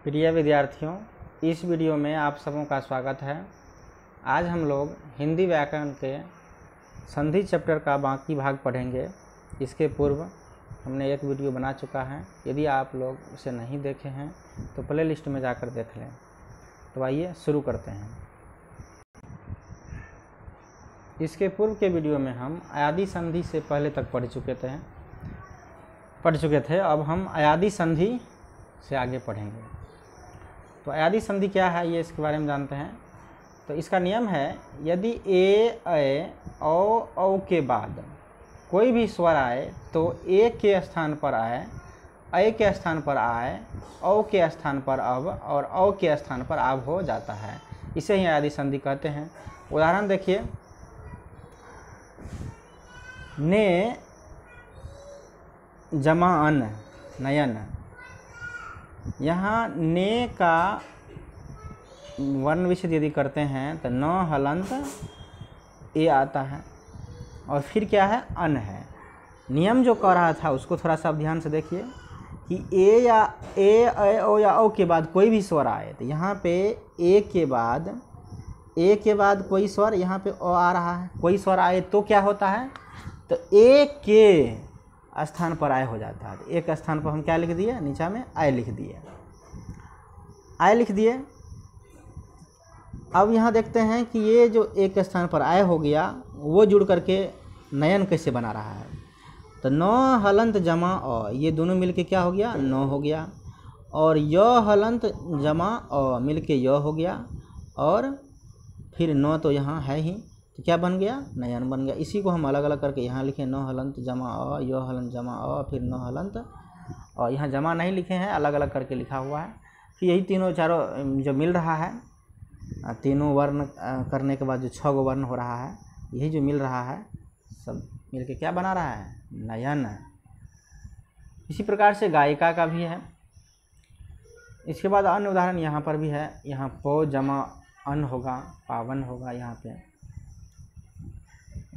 प्रिय विद्यार्थियों, इस वीडियो में आप सबों का स्वागत है। आज हम लोग हिंदी व्याकरण के संधि चैप्टर का बाकी भाग पढ़ेंगे। इसके पूर्व हमने एक वीडियो बना चुका है। यदि आप लोग उसे नहीं देखे हैं तो प्ले लिस्ट में जाकर देख लें। तो आइए शुरू करते हैं। इसके पूर्व के वीडियो में हम अयादी संधि से पहले तक पढ़ चुके थे। अब हम अयादी संधि से आगे पढ़ेंगे। तो अयादी संधि क्या है, ये इसके बारे में जानते हैं। तो इसका नियम है, यदि ए, ऐ, औ के बाद कोई भी स्वर आए तो ए के स्थान पर आए, ऐ के स्थान पर आए, औ के स्थान पर अब और औ के स्थान पर आब हो जाता है। इसे ही अयादी संधि कहते हैं। उदाहरण देखिए, ने जमा अन, नयन। यहाँ ने का वर्ण विच्छेद यदि करते हैं तो न हलंत ए आता है और फिर क्या है, अन है। नियम जो कह रहा था उसको थोड़ा सा ध्यान से देखिए कि ए या ए, ऐ, ओ या औ के बाद कोई भी स्वर आए तो यहाँ पे ए के बाद कोई स्वर, यहाँ पे ओ आ रहा है। कोई स्वर आए तो क्या होता है, तो ए के स्थान पर आय हो जाता है। एक स्थान पर हम क्या लिख दिए, नीचा में आय लिख दिए। अब यहाँ देखते हैं कि ये जो एक स्थान पर आय हो गया वो जुड़ करके नयन कैसे बना रहा है। तो न हलंत जमा अ, ये दोनों मिलके क्या हो गया, न हो गया। और य हलंत जमा अ मिलके य हो गया। और फिर न तो यहाँ है ही, तो क्या बन गया, नयन बन गया। इसी को हम अलग अलग करके यहाँ लिखे, न हलंत जमा अ, य हलंत जमा अ, फिर न हलंत। और यहाँ जमा नहीं लिखे हैं, अलग अलग करके लिखा हुआ है। फिर यही तीनों चारों जो मिल रहा है, तीनों वर्ण करने के बाद जो 6 गो वर्ण हो रहा है, यही जो मिल रहा है सब मिलके क्या बना रहा है, नयन। इसी प्रकार से गायिका का भी है। इसके बाद अन्य उदाहरण यहाँ पर भी है। यहाँ पो जमा अन होगा, पावन होगा। यहाँ पे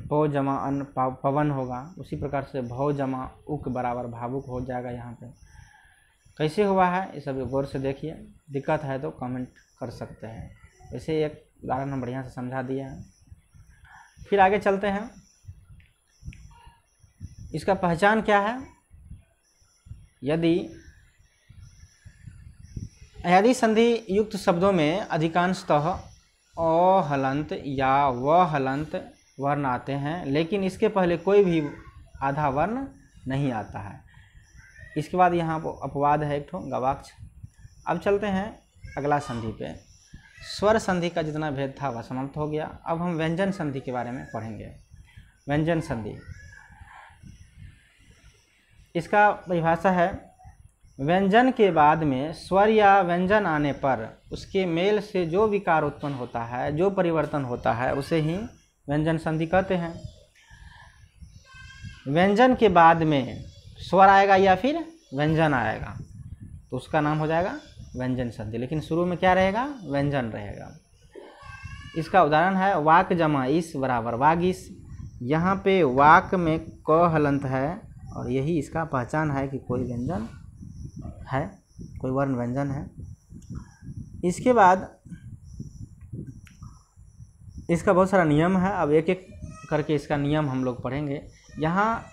पो जमा अन पवन होगा। उसी प्रकार से भव जमा उक बराबर भावुक हो जाएगा। यहाँ पे कैसे हुआ है ये सब गौर से देखिए। दिक्कत है तो कमेंट कर सकते हैं। ऐसे एक उदाहरण हम बढ़िया से समझा दिए हैं। फिर आगे चलते हैं। इसका पहचान क्या है, यदि अयादी संधि युक्त शब्दों में अधिकांशतः अ हलंत या व हलंत वर्ण आते हैं, लेकिन इसके पहले कोई भी आधा वर्ण नहीं आता है। इसके बाद यहाँ अपवाद है एक ठो, गवाक्ष। अब चलते हैं अगला संधि पे। स्वर संधि का जितना भेद था वह समाप्त हो गया। अब हम व्यंजन संधि के बारे में पढ़ेंगे। व्यंजन संधि, इसका परिभाषा है, व्यंजन के बाद में स्वर या व्यंजन आने पर उसके मेल से जो विकार उत्पन्न होता है, जो परिवर्तन होता है, उसे ही व्यंजन संधि कहते हैं। व्यंजन के बाद में स्वर आएगा या फिर व्यंजन आएगा तो उसका नाम हो जाएगा व्यंजन संधि। लेकिन शुरू में क्या रहेगा, व्यंजन रहेगा। इसका उदाहरण है, वाक जमा इस बराबर वागिस। यहाँ पे वाक में क हलंत है और यही इसका पहचान है कि कोई व्यंजन है, कोई वर्ण व्यंजन है। इसके बाद इसका बहुत सारा नियम है। अब एक एक करके इसका नियम हम लोग पढ़ेंगे। यहाँ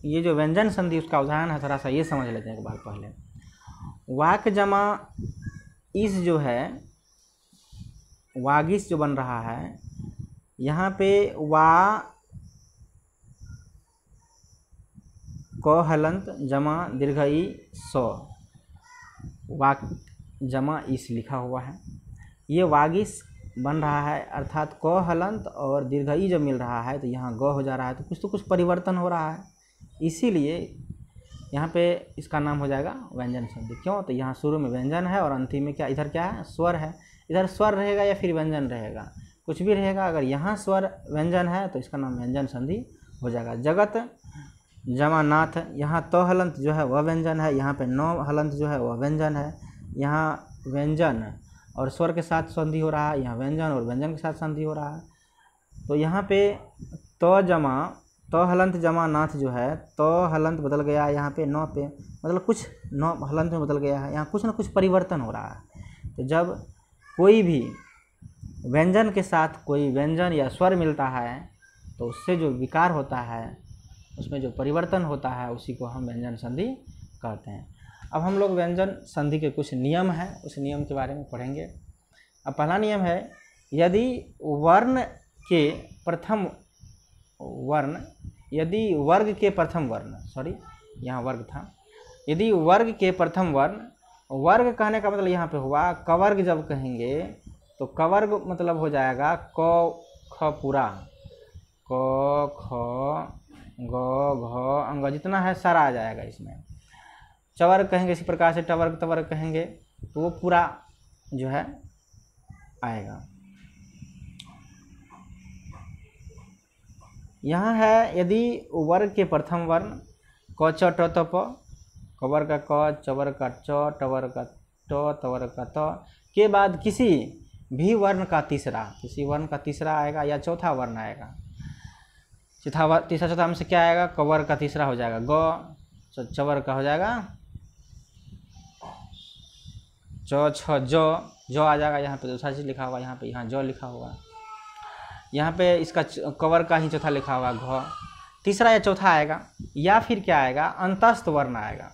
ये जो व्यंजन संधि उसका उदाहरण है, थोड़ा सा ये समझ लेते हैं एक बार पहले। वाक जमा इस जो है, वागिस जो बन रहा है, यहाँ पे वा क हलंत जमा दीर्घ ई सौ, वाक जमा इस लिखा हुआ है। ये वागिस बन रहा है, अर्थात क हलंत और दीर्घ ई जब मिल रहा है तो यहाँ ग हो जा रहा है, तो कुछ परिवर्तन हो रहा है। इसीलिए यहाँ पे इसका नाम हो जाएगा व्यंजन संधि। क्यों, तो यहाँ शुरू में व्यंजन है और अंतिम में क्या, इधर क्या है, स्वर है। इधर स्वर रहेगा या फिर व्यंजन रहेगा, कुछ भी रहेगा। अगर यहाँ स्वर व्यंजन है तो इसका नाम व्यंजन संधि हो जाएगा। जगत जमा नाथ, यहाँ तो हलंत जो है वह व्यंजन है, यहाँ पे नौ हलंत जो है वह व्यंजन है। यहाँ व्यंजन और स्वर के साथ संधि हो रहा है, यहाँ व्यंजन और व्यंजन के साथ संधि हो रहा है। तो यहाँ पे तो जमा तो हलंत जमा नाथ जो है, तो हलंत बदल गया यहाँ पे नौ पे, मतलब कुछ नौ हलंत में बदल गया है, यहाँ कुछ ना कुछ परिवर्तन हो रहा है। तो जब कोई भी व्यंजन के साथ कोई व्यंजन या स्वर मिलता है तो उससे जो विकार होता है, उसमें जो परिवर्तन होता है, उसी को हम व्यंजन संधि कहते हैं। अब हम लोग व्यंजन संधि के कुछ नियम हैं, उस नियम के बारे में पढ़ेंगे। अब पहला नियम है, यदि वर्ण के प्रथम वर्ण, यदि वर्ग के प्रथम वर्ण, सॉरी यहाँ वर्ग था, यदि वर्ग के प्रथम वर्ण, वर्ग कहने का मतलब यहाँ पे हुआ कवर्ग। जब कहेंगे तो कवर्ग मतलब हो जाएगा क ख पूरा, क ख ग घ अंग, जितना है सारा आ जाएगा इसमें। चवर्ग कहेंगे इसी प्रकार से, टवर्ग तवर्ग कहेंगे तो वो पूरा जो है आएगा। यहाँ है यदि वर्ग के प्रथम वर्ण क च ट त प, कवर्ग का क, चवर्ग का च, टवर्ग का ट, तवर्ग का त के बाद किसी भी वर्ण का तीसरा, किसी वर्ण का तीसरा आएगा या चौथा वर्ण आएगा। तीसरा चौथा में से क्या आएगा, कवर्ग का तीसरा हो जाएगा ग, चवर्ग का हो जाएगा च, छ, जो आ जाएगा। यहाँ पे दूसरा चीज़ लिखा हुआ, यहाँ पे यहाँ जो लिखा हुआ, यहाँ पे इसका कवर्ग का ही चौथा लिखा हुआ घ, तीसरा या चौथा आएगा। या फिर क्या आएगा, अंतस्थ वर्ण आएगा,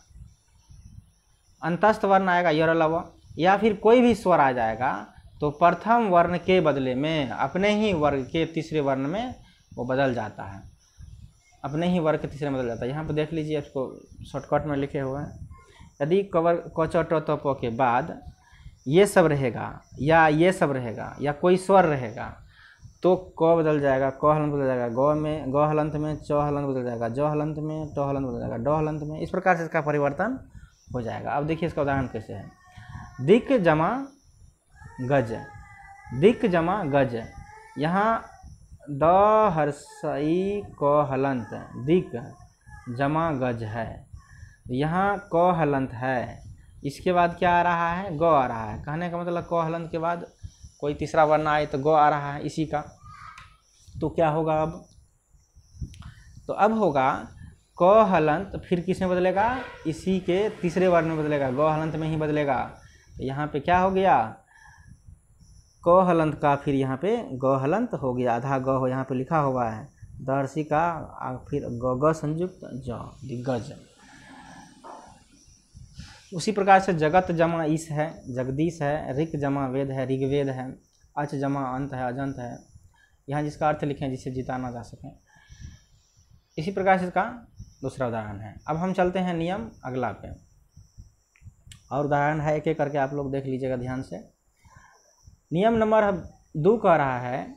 अंतस्थ वर्ण आएगा यर लव, या फिर कोई भी स्वर आ जाएगा तो प्रथम वर्ण के बदले में अपने ही वर्ग के तीसरे वर्ण में वो बदल जाता है, अपने ही वर्ग के तीसरे में बदल जाता है। यहाँ पर देख लीजिए, इसको शॉर्टकट में लिखे हुए हैं। यदि कवर्ग क च ट त प के बाद ये सब रहेगा या ये सब रहेगा या कोई स्वर रहेगा तो क बदल जाएगा, क हलंत बदल जाएगा ग में, ग हलंत में, च हलंत बदल जाएगा ज हलंत में, ट हलंत बदल जाएगा ड हलंत में। इस प्रकार से इसका परिवर्तन हो जाएगा। अब देखिए इसका उदाहरण कैसे है। दिक जमा गज, दिक जमा गज, यहाँ द हर्षई क हलंत दिक जमा गज है, यहाँ क हलंत है, इसके बाद क्या आ रहा है, ग आ रहा है। कहने का मतलब क हलंत के बाद कोई तीसरा वर्ण आए तो ग आ रहा है इसी का, तो क्या होगा अब, तो अब होगा क हलंत फिर किस में बदलेगा, इसी के तीसरे वर्ण में बदलेगा, ग हलंत में ही बदलेगा। तो यहाँ पे क्या हो गया, क हलंत का फिर यहाँ पे ग हलंत हो गया, आधा ग हो यहाँ पे लिखा हुआ है, दर्शी का फिर ग संयुक्त ज, दिग्गज। उसी प्रकार से जगत जमा ईश है, जगदीश है, ऋक जमा वेद है, ऋग्वेद है, अच जमा अंत है, अजंत है। यहाँ जिसका अर्थ लिखें जिससे जिताना जा सके। इसी प्रकार से इसका दूसरा उदाहरण है। अब हम चलते हैं नियम अगला पे, और उदाहरण है एक एक करके आप लोग देख लीजिएगा ध्यान से। नियम नंबर 2 कह रहा है,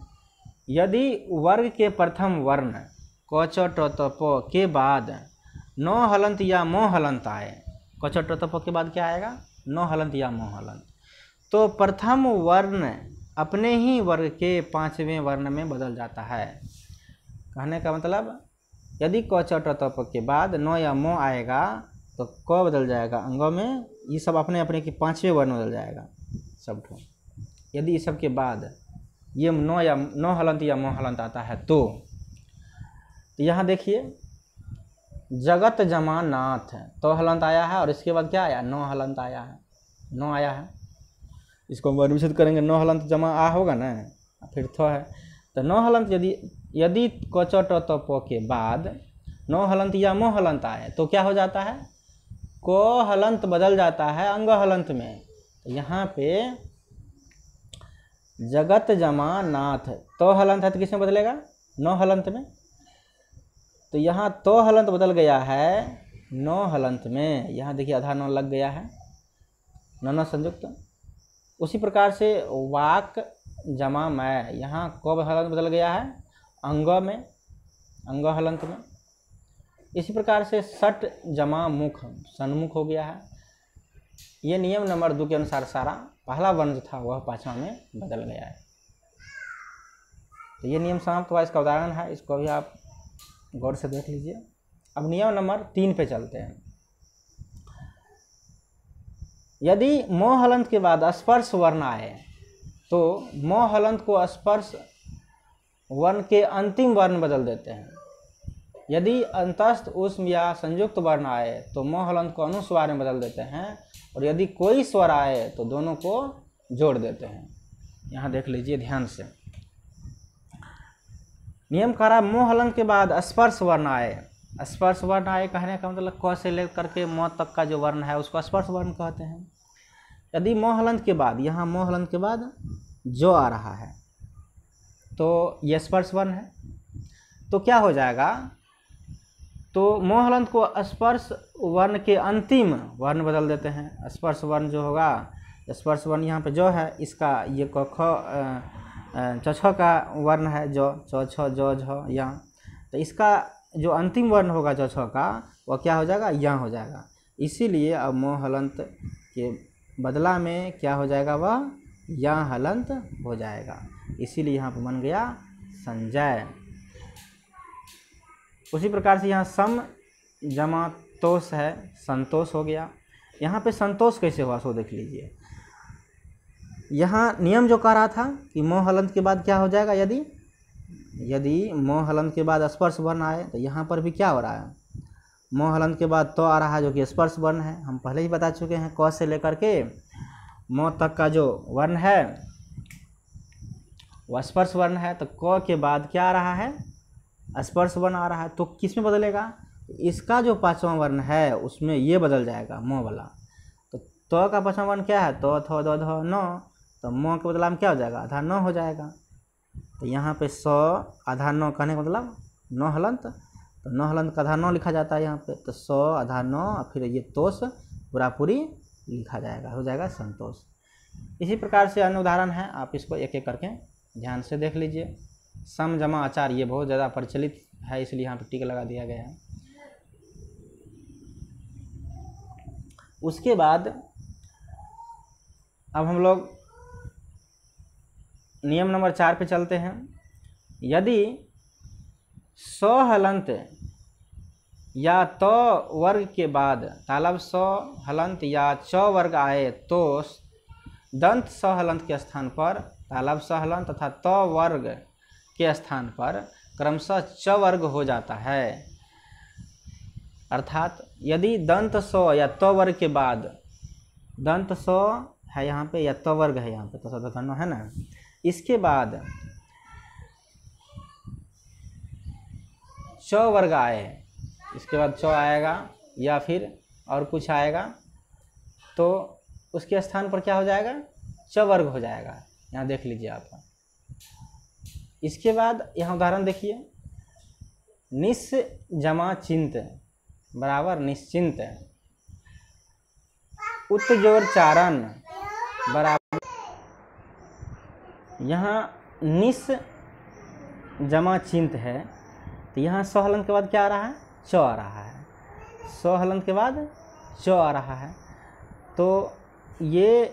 यदि वर्ग के प्रथम वर्ण क च ट त प के बाद नौ हलंत या मो हलंत आए, क च ट त प के बाद क्या आएगा, नौ हलंत या मो हलंत, तो प्रथम वर्ण अपने ही वर्ग के पांचवें वर्ण में बदल जाता है। कहने का मतलब यदि क च ट त प के बाद नौ या मो आएगा तो क बदल जाएगा अंग में, ये सब अपने अपने के पांचवें वर्ण बदल जाएगा सब ठो। यदि इस सब के बाद ये नौ हलंत या मो हलंत आता है तो यहाँ देखिए जगत जमा नाथ, तो हलंत आया है और इसके बाद क्या आया, नौ हलंत आया है, नौ आया है। इसको हम वर्णित करेंगे, नौ हलंत जमा आ होगा ना, फिर थो है, तो नौ हलंत यदि क च ट त प के बाद नौ हलंत या मो हलंत आए तो क्या हो जाता है, क हलंत बदल जाता है अंग हलंत में। तो यहाँ पे जगत जमा नाथ, तो हलंत है तो किसमें बदलेगा, नौ हलंत में। तो यहाँ तो हलंत बदल गया है नौ हलंत में, यहाँ देखिए आधा नौ लग गया है, नौ संयुक्त। उसी प्रकार से वाक जमा मैं, यहाँ क हलंत बदल गया है अंग में, अंग हलंत में। इसी प्रकार से सट जमा मुख, सन्मुख हो गया है। ये नियम नंबर 2 के अनुसार सारा पहला वर्ण जो था वह पांचवा में बदल गया है। तो ये नियम समाप्त हुआ, इसका उदाहरण है, इसको भी आप गौर से देख लीजिए। अब नियम नंबर 3 पे चलते हैं। यदि मो हलंत के बाद स्पर्श वर्ण आए तो मो हलंत को स्पर्श वर्ण के अंतिम वर्ण बदल देते हैं। यदि अंतस्थ ऊष्म या संयुक्त वर्ण आए तो म हलंत को अनुस्वार में बदल देते हैं, और यदि कोई स्वर आए तो दोनों को जोड़ देते हैं। यहाँ देख लीजिए ध्यान से। नियम कह रहा है म हलंत के बाद स्पर्श वर्ण आए। स्पर्श वर्ण आए कहने का मतलब क से लेकर के म तक का जो वर्ण है उसको स्पर्श वर्ण कहते हैं। यदि म हलंत के बाद, यहाँ म हलंत के बाद जो आ रहा है तो ये स्पर्श वर्ण है, तो क्या हो जाएगा, तो म हलंत को स्पर्श वर्ण के अंतिम वर्ण बदल देते हैं। स्पर्श वर्ण जो होगा, स्पर्श वर्ण यहाँ पे जो है इसका ये क ख छ छ का वर्ण है, जो च छ ज झ या, तो इसका जो अंतिम वर्ण होगा ज छ का वह क्या हो जाएगा, या हो जाएगा। इसीलिए अब म हलंत के बदला में क्या हो जाएगा, वह या हलंत हो जाएगा। इसीलिए यहाँ पर बन गया संजय। उसी प्रकार से यहाँ सम जमा तोष है, संतोष हो गया। यहाँ पे संतोष कैसे हुआ सो देख लीजिए। यहाँ नियम जो कह रहा था कि म हलंत के बाद क्या हो जाएगा, यदि म हलंत के बाद स्पर्श वर्ण आए, तो यहाँ पर भी क्या हो रहा है, म हलंत के बाद तो आ रहा है जो कि स्पर्श वर्ण है। हम पहले ही बता चुके हैं क से लेकर के म तक का जो वर्ण है वह स्पर्श वर्ण है, तो क के बाद क्या आ रहा है, स्पर्श वर्ण आ रहा है। तो किस में बदलेगा, इसका जो पांचवा वर्ण है उसमें ये बदल जाएगा म वाला। तो का पांचवा वर्ण क्या है, तो थ द ध न, तो म के बदला में क्या हो जाएगा, आधा न हो जाएगा। तो यहाँ पे स आधा न कहने का मतलब न हलंत, तो न हलंत का आधा न लिखा जाता है यहाँ पे, तो स आधा न, फिर ये तोष पूरा पूरी लिखा जाएगा, हो जाएगा संतोष। इसी प्रकार से अन्य उदाहरण है, आप इसको एक एक करके ध्यान से देख लीजिए। सम जमा आचार ये बहुत ज़्यादा प्रचलित है, इसलिए यहाँ पे टिक लगा दिया गया है। उसके बाद अब हम लोग नियम नंबर 4 पे चलते हैं। यदि स हलंत या त वर्ग के बाद तालब स हलंत या च वर्ग आए तो दंत स हलंत के स्थान पर तालब स हलंत तथा त वर्ग के स्थान पर क्रमशः च वर्ग हो जाता है। अर्थात यदि दंत स या त वर्ग के बाद, दंत स है यहाँ पे या त वर्ग है यहाँ पे, तो सदगन है ना, इसके बाद च वर्ग आए, इसके बाद च आएगा या फिर और कुछ आएगा, तो उसके स्थान पर क्या हो जाएगा, च वर्ग हो जाएगा। यहाँ देख लीजिए आप। इसके बाद यहाँ उदाहरण देखिए, निस जमा चिंत बराबर निश्चिंत, उत्जोर चारण बराबर, यहाँ निस जमा चिंत है, तो यहाँ स हलंत के बाद क्या आ रहा है, च आ रहा है। स हलंत के बाद च आ रहा है, तो ये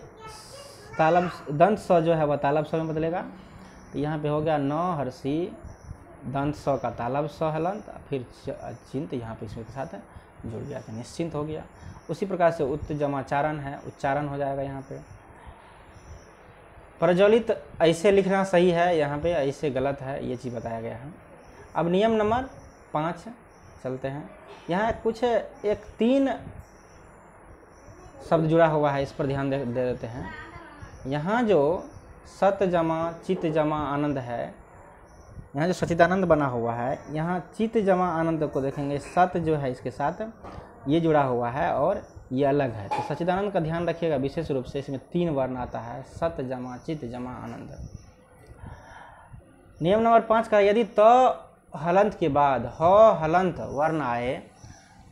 तालब दंत स जो है वह तालब स में बदलेगा। तो यहाँ पे हो गया न हर्षी दंत स का तालब स हलंत, फिर चिंत यहाँ पे इसमें के साथ जुड़ गया, तो निश्चिंत हो गया। उसी प्रकार से उत्त जमा चारण है, उच्चारण हो जाएगा। यहाँ पे प्रज्वलित ऐसे लिखना सही है, यहाँ पे ऐसे गलत है, ये चीज़ बताया गया है। अब नियम नंबर 5 चलते हैं। यहाँ कुछ एक 3 शब्द जुड़ा हुआ है, इस पर ध्यान दे देते हैं। यहाँ जो सत जमा चित जमा आनंद है, यहाँ जो सचिदानंद बना हुआ है, यहाँ चित जमा आनंद को देखेंगे, सत जो है इसके साथ ये जुड़ा हुआ है और ये अलग है। तो सचिदानंद का ध्यान रखिएगा विशेष रूप से, इसमें 3 वर्ण आता है, सत जमा चित जमा आनंद। नियम नंबर 5 का, यदि त हलंत के बाद ह हलंत वर्ण आए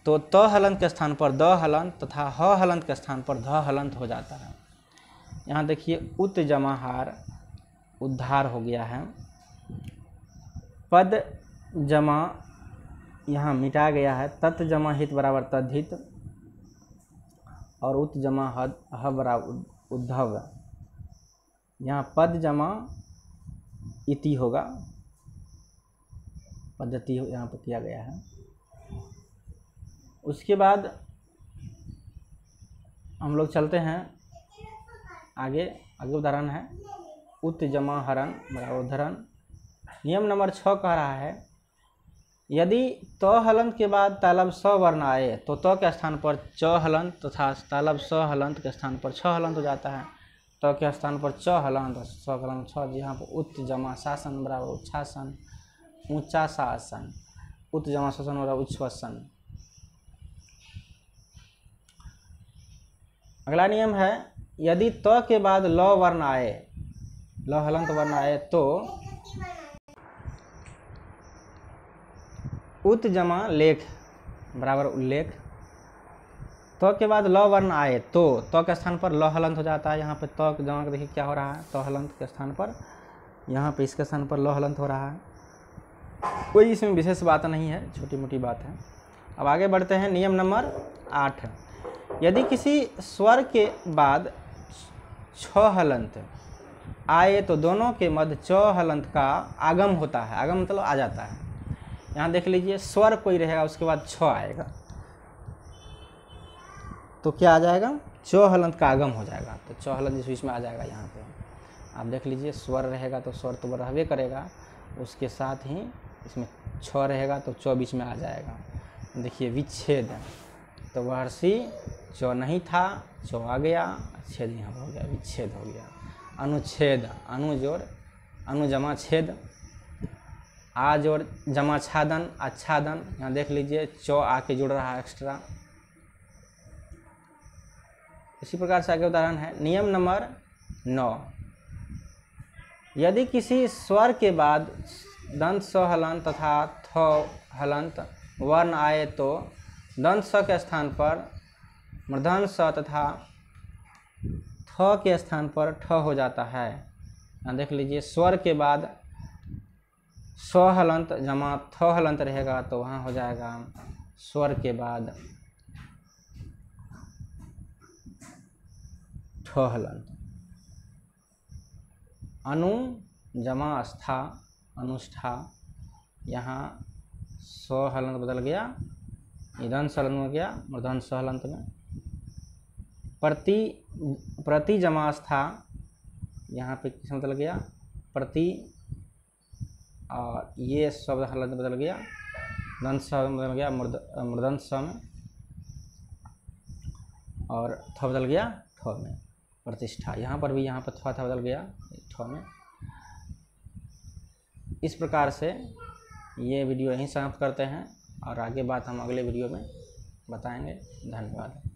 तो त हलंत के स्थान पर द हलंत तथा ह हलंत के स्थान पर ध हलंत हो जाता है। यहाँ देखिए उत जमा हार उद्धार हो गया है, पद जमा यहाँ मिटा गया है, तत् जमा हित बराबर तद्धित, और उत जमा हद ह बराबर उद्धव। यहाँ पद जमा इति होगा, पद्धति यहाँ पर किया गया है। उसके बाद हम लोग चलते हैं आगे उदाहरण है उत जमा हरण बराबर उद्धरण। नियम नंबर 6 कह रहा है यदि त हलंत के बाद तालब स वर्ण आए तो त के स्थान पर च हलंत तथा तालब स हलंत के स्थान पर छ हलंत हो जाता है। त के स्थान पर च हलंत, स हलंत छ, यहाँ पर उत जमा शासन बराबर उच्छासन, ऊंचा शासन, उत जमा शासन बराबर उच्छ्वसन। अगला नियम है, यदि त के बाद ल वर्ण आए, ल हलंत वर्ण आए तो उत जमा लेख बराबर उल्लेख। त के बाद ल वर्ण आए तो त के स्थान पर ल हलंत हो जाता है। यहाँ पे त जमा के देखिए क्या हो रहा है, त हलंत के स्थान पर, यहाँ पे इसके स्थान पर ल हलंत हो रहा है। कोई इसमें विशेष बात नहीं है, छोटी मोटी बात है। अब आगे बढ़ते हैं। नियम नंबर 8, यदि किसी स्वर के बाद छ हलंत आए तो दोनों के मध्य च हलंत का आगम होता है। आगम मतलब आ जाता है। यहाँ देख लीजिए, स्वर कोई रहेगा उसके बाद छ आएगा तो क्या आ जाएगा, च हलंत का आगम हो जाएगा। तो च हलंत इस बीच में आ जाएगा। यहाँ पे आप देख लीजिए, स्वर रहेगा तो स्वर तो रहबे करेगा, उसके साथ ही इसमें छ रहेगा तो च बीच में आ जाएगा। देखिए विच्छेद, तो वर्षी च नहीं था, च आ गया, छेद यहाँ हो गया, विच्छेद हो गया। अनुच्छेद, अनु जोड़ अनु जमा छेद, आ जोड़ जमा छादन, आच्छादन। यहाँ देख लीजिए, च आके जुड़ रहा है एक्स्ट्रा। इसी प्रकार से आगे उदाहरण है। नियम नंबर 9, यदि किसी स्वर के बाद दंत स हलंत तथा थ हलंत वर्ण आए तो दंत स के स्थान पर मूर्धन स तथा थ के स्थान पर ठ हो जाता है। यहाँ देख लीजिए, स्वर के बाद स हलंत जमा थ हलंत रहेगा तो वहाँ हो जाएगा स्वर के बाद ठ हलंत। अनु जमा स्था, अनुष्ठा, यहाँ स हलंत बदल गया, ईदन स हलंत हो गया मूर्धन स हलंत में। प्रति जमा स्था, यहाँ पे किस बदल गया, प्रति, और ये शब्द हलंत बदल गया, दंत स बदल गया मूर्धन स में, और थ बदल गया ठ में, प्रतिष्ठा। यहाँ पर भी यहाँ पर थ बदल गया ठ में। इस प्रकार से ये वीडियो यहीं समाप्त करते हैं और आगे बात हम अगले वीडियो में बताएंगे। धन्यवाद।